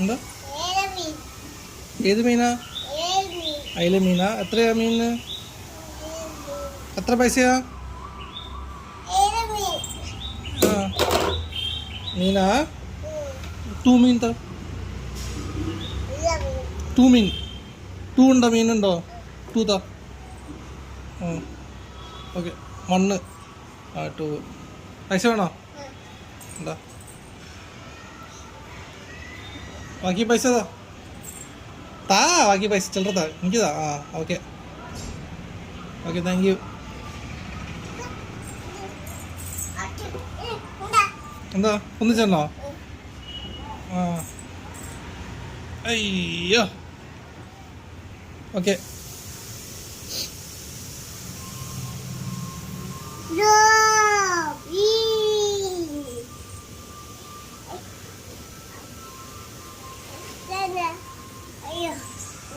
എന്താ ഏത് മീനാ? അയില മീനാ? എത്രയാ മീനിന്? എത്ര പൈസയാ? ആ മീനാ? ടൂ മീൻ ടൂ മീൻ ടൂ ഉണ്ടോ? മീനുണ്ടോ? ടൂ താ. ഓക്കെ. മണ്ണ് ടൂ പൈസ വേണോ? എന്താ ബാക്കി പൈസ താ ബാക്കി പൈസ ചില്ലറ താ എനിക്ക് താ. Okay okay, thank you. എന്താ ഒന്നിച്ചെണ്ണോ? അയ്യോ ഓക്കെ.